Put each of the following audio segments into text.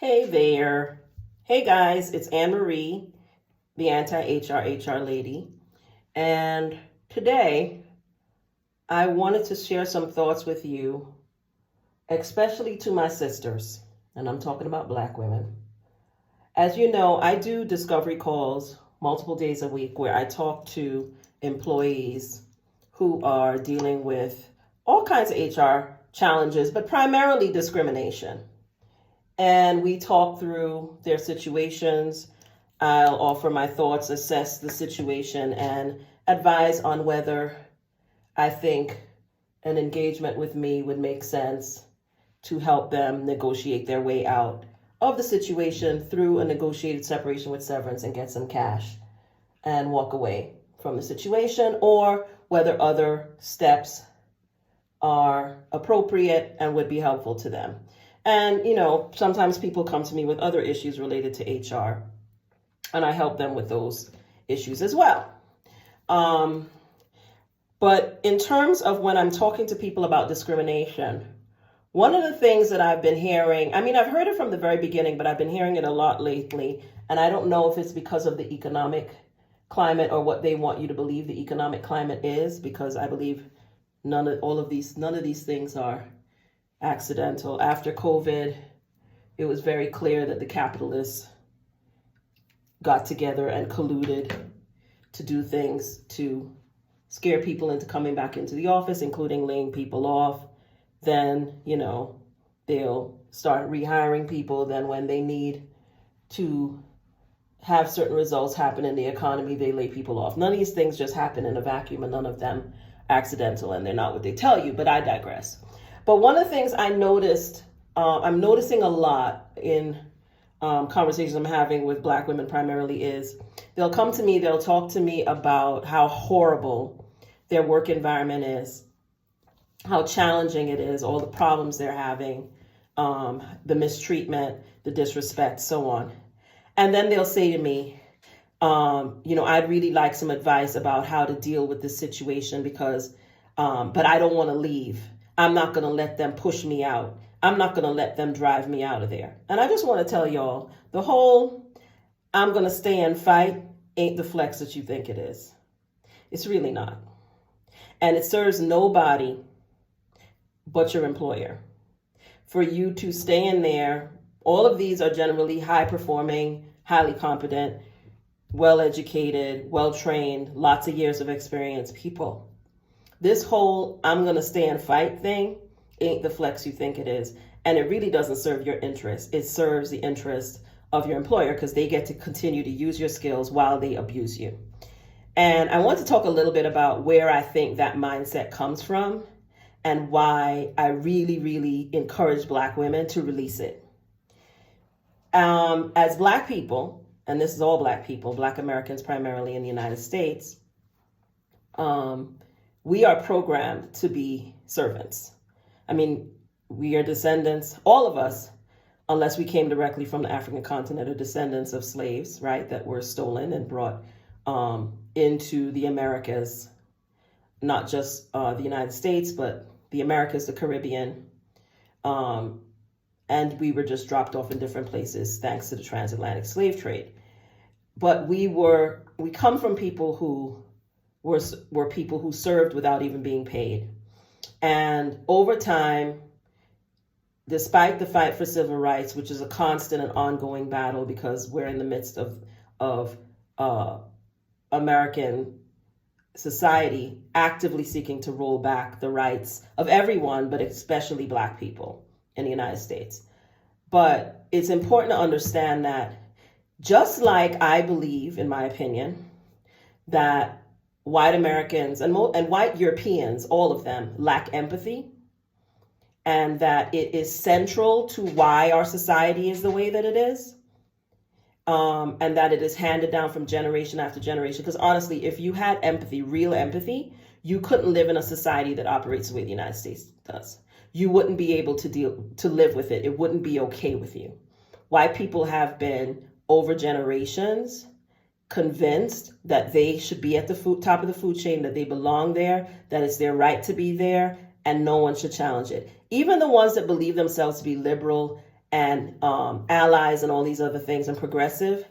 Hey there. Hey guys, it's Anne Marie, the anti-HR lady. And today I wanted to share some thoughts with you, especially to my sisters. And I'm talking about Black women. As you know, I do discovery calls multiple days a week where I talk to employees who are dealing with all kinds of HR challenges, but primarily discrimination. And we talk through their situations. I'll offer my thoughts, assess the situation, and advise on whether I think an engagement with me would make sense to help them negotiate their way out of the situation through a negotiated separation with severance and get some cash and walk away from the situation, or whether other steps are appropriate and would be helpful to them. And, sometimes people come to me with other issues related to HR, and I help them with those issues as well. But in terms of when I'm talking to people about discrimination, one of the things that I've been hearing, I've heard it from the very beginning, but I've been hearing it a lot lately, and I don't know if it's because of the economic climate or what they want you to believe the economic climate is, because I believe none of these things are accidental. After COVID, it was very clear that the capitalists got together and colluded to do things to scare people into coming back into the office, including laying people off. Then, they'll start rehiring people. Then when they need to have certain results happen in the economy, they lay people off. None of these things just happen in a vacuum, and none of them accidental, and they're not what they tell you, but I digress. But one of the things I noticed, I'm noticing a lot in conversations I'm having with Black women primarily, is they'll come to me, they'll talk to me about how horrible their work environment is, how challenging it is, all the problems they're having, the mistreatment, the disrespect, so on. And then they'll say to me, I'd really like some advice about how to deal with this situation because, but I don't want to leave. I'm not going to let them push me out. I'm not going to let them drive me out of there. And I just want to tell y'all, the whole I'm going to stay and fight ain't the flex that you think it is. It's really not. And it serves nobody but your employer. For you to stay in there, all of these are generally high performing, highly competent, well-educated, well-trained, lots of years of experience people. This whole I'm going to stay and fight thing ain't the flex you think it is. And it really doesn't serve your interest. It serves the interest of your employer because they get to continue to use your skills while they abuse you. And I want to talk a little bit about where I think that mindset comes from and why I really, really encourage Black women to release it. As Black people, and this is all Black people, Black Americans primarily in the United States, we are programmed to be servants. We are descendants, all of us, unless we came directly from the African continent, are descendants of slaves, right, that were stolen and brought into the Americas, not just the United States, but the Americas, the Caribbean, and we were just dropped off in different places thanks to the transatlantic slave trade. But we come from people who were people who served without even being paid. And over time, despite the fight for civil rights, which is a constant and ongoing battle because we're in the midst of American society actively seeking to roll back the rights of everyone, but especially Black people in the United States. But it's important to understand that just like I believe, in my opinion, that white Americans and white Europeans, all of them, lack empathy, and that it is central to why our society is the way that it is, and that it is handed down from generation after generation. Because honestly, if you had empathy, real empathy, you couldn't live in a society that operates the way the United States does. You wouldn't be able to live with it. It wouldn't be okay with you. White people have been, over generations, convinced that they should be at the top of the food chain, that they belong there, that it's their right to be there, and no one should challenge it. Even the ones that believe themselves to be liberal and allies and all these other things and progressive,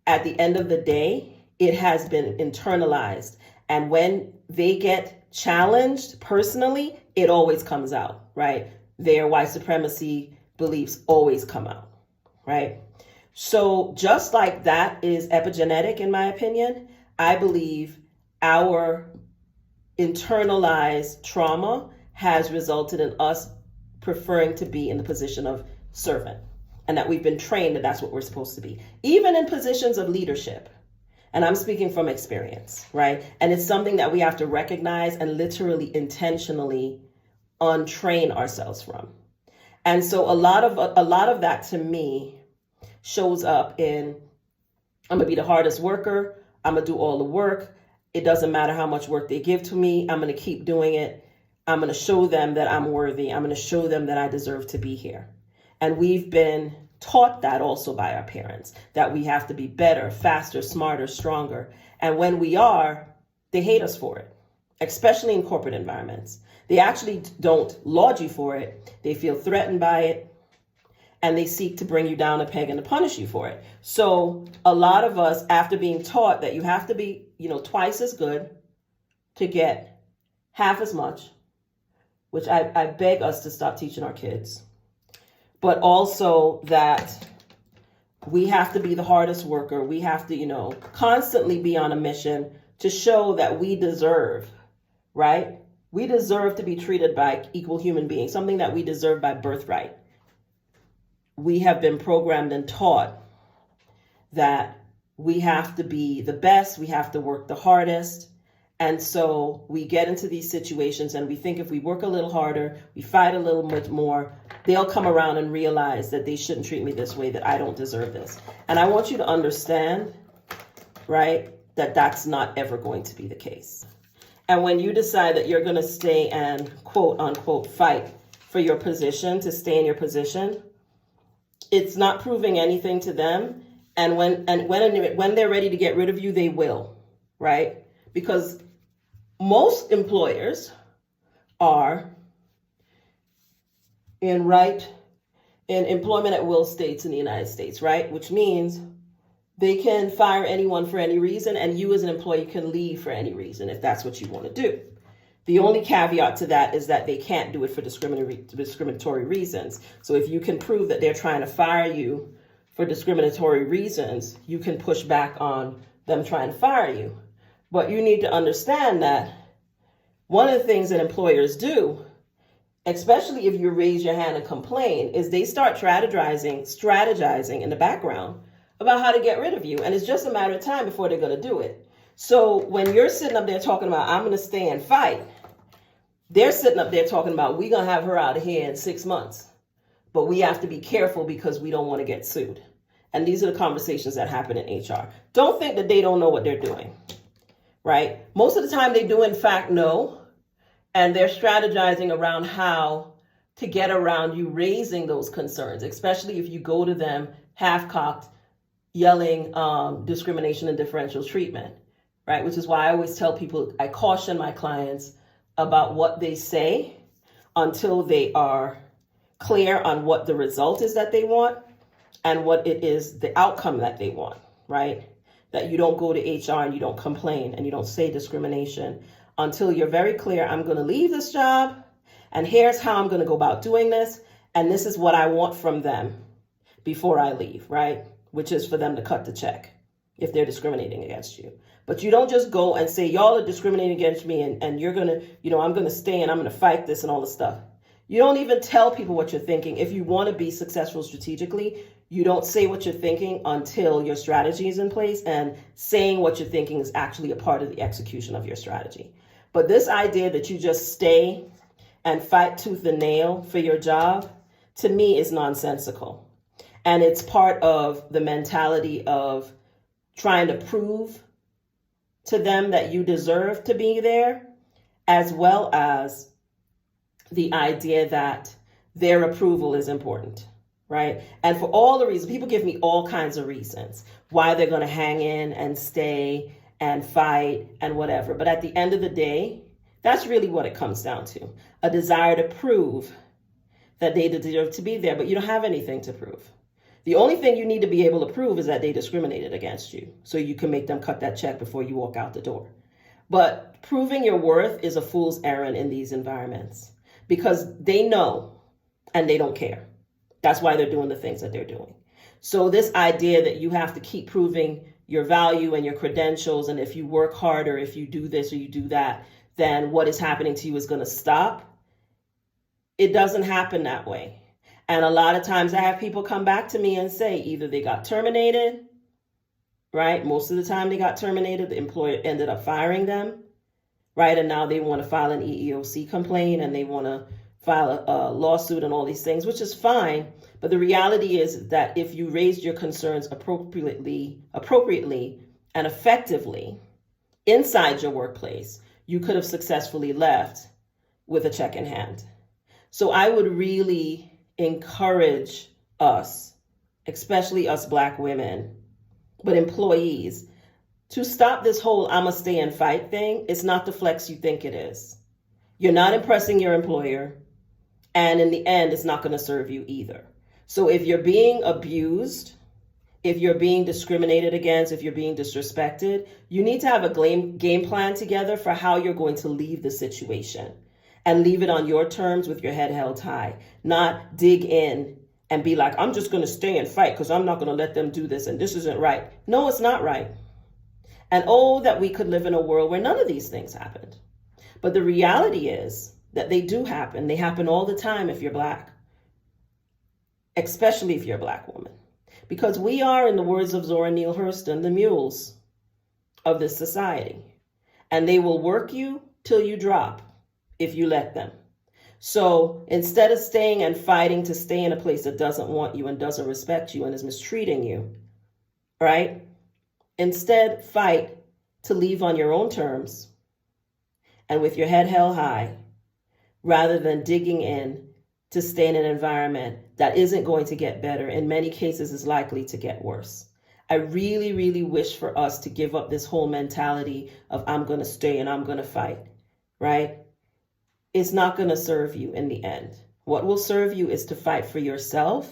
at the end of the day, it has been internalized. And when they get challenged personally, it always comes out, right? Their white supremacy beliefs always come out, right? So just like that is epigenetic, in my opinion, I believe our internalized trauma has resulted in us preferring to be in the position of servant, and that we've been trained that that's what we're supposed to be, even in positions of leadership. And I'm speaking from experience, right? And it's something that we have to recognize and literally intentionally untrain ourselves from. And so a lot of that to me shows up in, I'm gonna be the hardest worker, I'm gonna do all the work, it doesn't matter how much work they give to me, I'm gonna keep doing it, I'm gonna show them that I'm worthy, I'm gonna show them that I deserve to be here. And we've been taught that also by our parents, that we have to be better, faster, smarter, stronger. And when we are, they hate us for it, especially in corporate environments. They actually don't laud you for it. They feel threatened by it, and they seek to bring you down a peg and to punish you for it. So a lot of us, after being taught that you have to be, twice as good to get half as much, which I beg us to stop teaching our kids, but also that we have to be the hardest worker. We have to, constantly be on a mission to show that we deserve, right? We deserve to be treated by equal human beings, something that we deserve by birthright. We have been programmed and taught that we have to be the best, we have to work the hardest. And so we get into these situations and we think if we work a little harder, we fight a little bit more, they'll come around and realize that they shouldn't treat me this way, that I don't deserve this. And I want you to understand, right, that that's not ever going to be the case. And when you decide that you're going to stay and quote unquote fight for your position, to stay in your position, it's not proving anything to them. And when they're ready to get rid of you, they will, right? Because most employers are in employment at will states in the United States, right? Which means they can fire anyone for any reason, and you as an employee can leave for any reason if that's what you want to do. The only caveat to that is that they can't do it for discriminatory reasons. So if you can prove that they're trying to fire you for discriminatory reasons, you can push back on them trying to fire you. But you need to understand that one of the things that employers do, especially if you raise your hand and complain, is they start strategizing in the background about how to get rid of you. And it's just a matter of time before they're going to do it. So when you're sitting up there talking about, I'm going to stay and fight, they're sitting up there talking about, we're going to have her out of here in 6 months. But we have to be careful because we don't want to get sued. And these are the conversations that happen in HR. Don't think that they don't know what they're doing, right? Most of the time they do, in fact, know. And they're strategizing around how to get around you raising those concerns, especially if you go to them half-cocked, yelling discrimination and differential treatment, right? Which is why I always tell people, I caution my clients about what they say until they are clear on what the result is that they want and what it is, the outcome that they want, right? That you don't go to HR and you don't complain and you don't say discrimination until you're very clear, I'm going to leave this job and here's how I'm going to go about doing this. And this is what I want from them before I leave, right? Which is for them to cut the check if they're discriminating against you. But you don't just go and say, y'all are discriminating against me and you're going to, I'm going to stay and I'm going to fight this and all this stuff. You don't even tell people what you're thinking. If you want to be successful strategically, you don't say what you're thinking until your strategy is in place, and saying what you're thinking is actually a part of the execution of your strategy. But this idea that you just stay and fight tooth and nail for your job, to me, is nonsensical. And it's part of the mentality of trying to prove to them that you deserve to be there, as well as the idea that their approval is important, right? And for all the reasons, people give me all kinds of reasons why they're going to hang in and stay and fight and whatever. But at the end of the day, that's really what it comes down to. A desire to prove that they deserve to be there, but you don't have anything to prove. The only thing you need to be able to prove is that they discriminated against you, so you can make them cut that check before you walk out the door. But proving your worth is a fool's errand in these environments because they know and they don't care. That's why they're doing the things that they're doing. So this idea that you have to keep proving your value and your credentials, and if you work harder, if you do this or you do that, then what is happening to you is going to stop. It doesn't happen that way. And a lot of times I have people come back to me and say either they got terminated, right? Most of the time they got terminated. The employer ended up firing them, right? And now they want to file an EEOC complaint and they want to file a lawsuit and all these things, which is fine. But the reality is that if you raised your concerns appropriately and effectively inside your workplace, you could have successfully left with a check in hand. So I would really encourage us, especially us Black women, but employees, to stop this whole I'ma stay and fight thing. It's not the flex you think it is. You're not impressing your employer, and in the end, it's not going to serve you either. So if you're being abused, if you're being discriminated against, if you're being disrespected, you need to have a game plan together for how you're going to leave the situation. And leave it on your terms with your head held high, not dig in and be like, I'm just going to stay and fight because I'm not going to let them do this and this isn't right. No, it's not right. And oh, that we could live in a world where none of these things happened. But the reality is that they do happen. They happen all the time if you're Black, especially if you're a Black woman. Because we are, in the words of Zora Neale Hurston, the mules of this society. And they will work you till you drop if you let them. So instead of staying and fighting to stay in a place that doesn't want you and doesn't respect you and is mistreating you, right? Instead, fight to leave on your own terms and with your head held high, rather than digging in to stay in an environment that isn't going to get better. In many cases, is likely to get worse. I really, really wish for us to give up this whole mentality of I'm going to stay and I'm going to fight, right? It's not going to serve you in the end. What will serve you is to fight for yourself,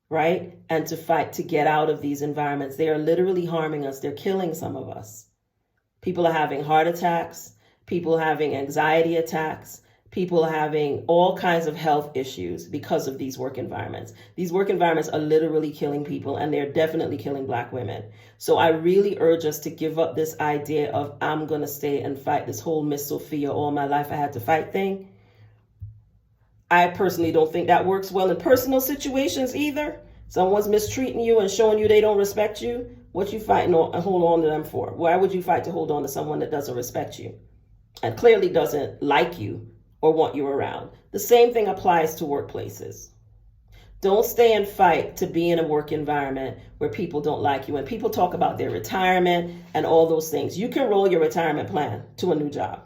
right? And to fight to get out of these environments. They are literally harming us. They're killing some of us. People are having heart attacks. People having anxiety attacks. People having all kinds of health issues because of these work environments. These work environments are literally killing people, and they're definitely killing Black women. So I really urge us to give up this idea of I'm going to stay and fight, this whole Miss Sophia, all my life I had to fight thing. I personally don't think that works well in personal situations either. Someone's mistreating you and showing you they don't respect you. What you fighting on and hold on to them for? Why would you fight to hold on to someone that doesn't respect you and clearly doesn't like you or want you around? The same thing applies to workplaces. Don't stay and fight to be in a work environment where people don't like you. And people talk about their retirement and all those things. You can roll your retirement plan to a new job,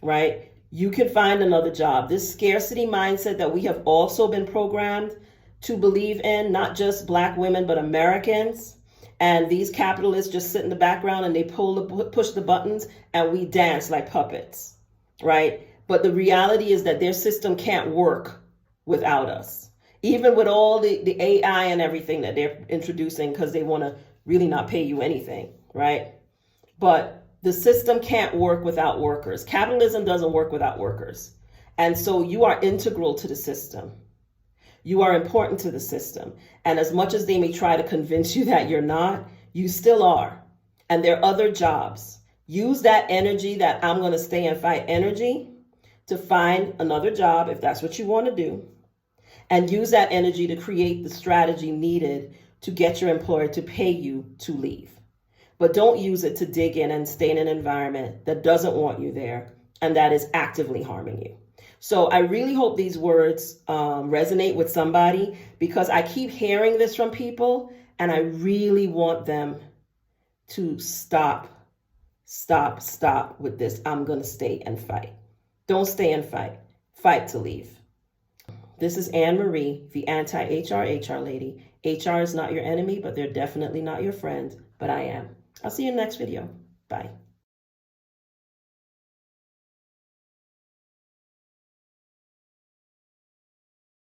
right? You can find another job. This scarcity mindset that we have also been programmed to believe in, not just Black women, but Americans. And these capitalists just sit in the background and they push the buttons and we dance like puppets, right? But the reality is that their system can't work without us. Even with all the AI and everything that they're introducing, because they want to really not pay you anything, right? But the system can't work without workers. Capitalism doesn't work without workers. And so you are integral to the system. You are important to the system. And as much as they may try to convince you that you're not, you still are. And there are other jobs. Use that energy, that I'm going to stay and fight energy, to find another job if that's what you want to do. And use that energy to create the strategy needed to get your employer to pay you to leave. But don't use it to dig in and stay in an environment that doesn't want you there and that is actively harming you. So I really hope these words resonate with somebody, because I keep hearing this from people and I really want them to stop with this. I'm going to stay and fight. Don't stay and fight. Fight to leave. This is Anne Marie, the anti-HR lady. HR is not your enemy, but they're definitely not your friend, but I am. I'll see you in the next video. Bye.